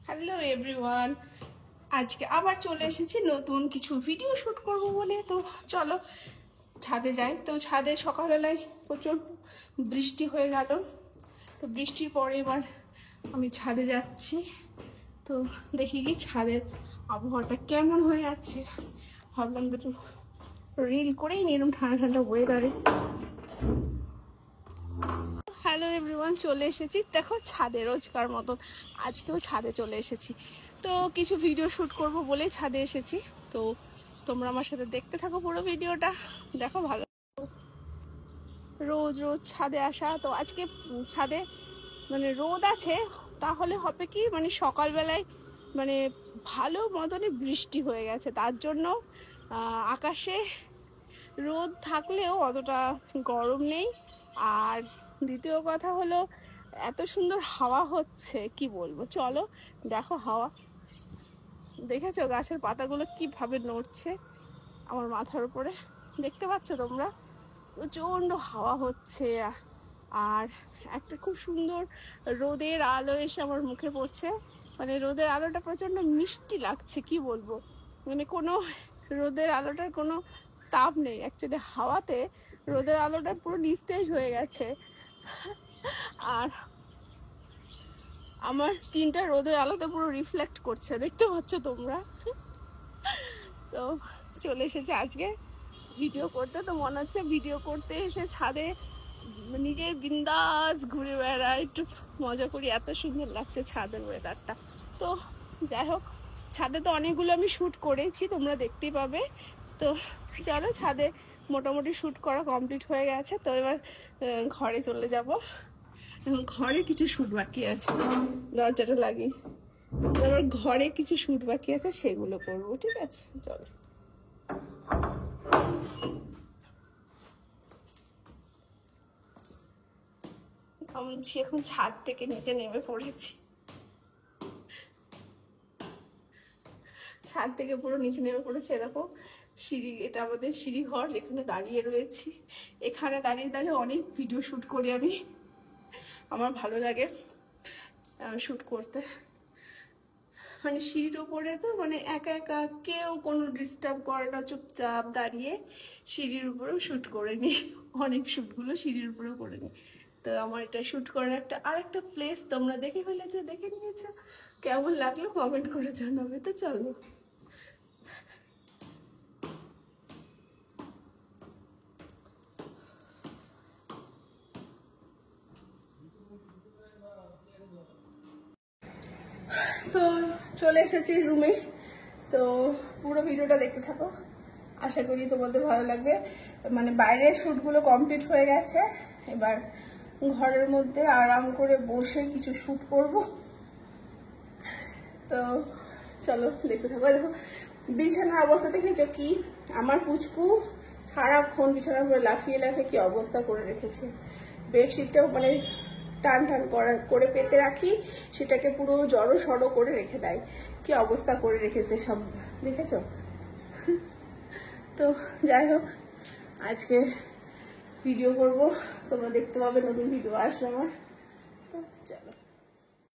Hello everyone, আজকে আবার চলে এসেছি নতুন কিছু ভিডিও শ্যুট করব বলে। তো চলো ছাদে যাই। তো ছাদে সকালবেলায় প্রচুর বৃষ্টি হয়ে গেল, তো বৃষ্টির পরে এবার আমি ছাদে যাচ্ছি। তো দেখি কি ছাদের আবহাওয়াটা কেমন হয়ে আছে। ভাবলাম দুটো রিল করেই নিলাম ঠান্ডা ঠান্ডা ওয়েদারে। হ্যালো এভরিওয়ান, চলে এসেছি দেখো ছাদে, রোজকার মতন আজকেও ছাদে চলে এসেছি। তো কিছু ভিডিও শ্যুট করব বলে ছাদে এসেছি। তো তোমরা আমার সাথে দেখতে থাকো পুরো ভিডিওটা, দেখো ভালো। রোজ রোজ ছাদে আসা, তো আজকে ছাদে মানে রোদ আছে, তাহলে হবে কি মানে সকালবেলায় মানে ভালো মতনই বৃষ্টি হয়ে গেছে, তার জন্য আকাশে রোদ থাকলেও অতটা গরম নেই। আর দ্বিতীয় কথা হলো এত সুন্দর হাওয়া হচ্ছে, কি বলবো। চলো দেখো হাওয়া, দেখেছো গাছের পাতাগুলো কিভাবে নড়ছে আমার মাথার উপরে, দেখতে পাচ্ছ তোমরা? প্রচণ্ড হাওয়া হচ্ছে। আর একটা খুব সুন্দর রোদের আলো এসে আমার মুখে পড়ছে, মানে রোদের আলোটা প্রচণ্ড মিষ্টি লাগছে, কি বলবো। মানে কোনো রোদের আলোটার কোনো তাপ নেই, অ্যাকচুয়ালি হাওয়াতে রোদের আলোটা পুরো নিস্তেজ হয়ে গেছে। আর আমার স্কিনটা রোদের আলোতে পুরো রিফ্লেক্ট করছে, দেখতে পাচ্ছ তোমরা? তো চলে এসেছে আজকে ভিডিও করতে। তো মনে হচ্ছে ভিডিও করতে এসে ছাদে নিজের বিন্দাস ঘুরে বেড়ায়, একটু মজা করি, এত সুন্দর লাগছে ছাদের ওয়েদারটা। তো যাই হোক, ছাদে তো অনেকগুলো আমি শ্যুট করেছি, তোমরা দেখতেই পাবে। তো চলো ছাদে মোটামুটি শ্যুট করা কমপ্লিট হয়ে গেছে। তো এবার ঘরে চলে যাব। ঘরে কিছু শ্যুট বাকি আছে, দরজাটা লাগিয়ে এবার ঘরে কিছু শ্যুট বাকি আছে, সেগুলো করবো, ঠিক আছে? চলো। আমি এখন ছাদ থেকে নিচে নেমে পড়েছি, ছাদ থেকে পুরো নিচে নেমে পড়েছে। দেখো সিঁড়ি, এটা আমাদের সিঁড়ি ঘর, যেখানে দাঁড়িয়ে রয়েছি। এখানে দাঁড়িয়ে দাঁড়িয়ে অনেক ভিডিও শ্যুট করি আমি, আমার ভালো লাগে শ্যুট করতে। মানে সিঁড়ির ওপরে তো মানে একা একা কেউ কোনো ডিস্টার্ব করে না, চুপচাপ দাঁড়িয়ে সিঁড়ির উপরেও শ্যুট করে নিই, অনেক শ্যুটগুলো সিঁড়ির উপরেও করে নিই। তো আমার এটা শ্যুট করার আরেকটা প্লেস তোমরা দেখে ফেলেছো, দেখে নিয়েছো, কেমন লাগলো কমেন্ট করে জানাবে। তো চলো। তো চলে এসেছি রুমে। তো পুরো ভিডিওটা দেখতে থাকো, আশা করি তোমাদের ভালো লাগবে। মানে বাইরের শ্যুটগুলো কমপ্লিট হয়ে গেছে, এবার ঘরের মধ্যে আরাম করে বসে কিছু শ্যুট করব। তো চলো দেখতে থাকো। দেখো বিছানার অবস্থা দেখেছো কি, আমার পুচকু সারাক্ষণ বিছানার উপরে লাফিয়ে লাফিয়ে কি অবস্থা করে রেখেছে। বেডশিটটাও মানে টান টান করে পেতে রাখি, সেটাকে পুরো জড়ো সড়ো করে রেখে দেয়, কি অবস্থা করে রেখেছে সব, দেখেছো? তো যাই হোক, আজকে ভিডিও করব, তোমরা দেখতে পাবে, নতুন ভিডিও আসবে আমার। তো চলো।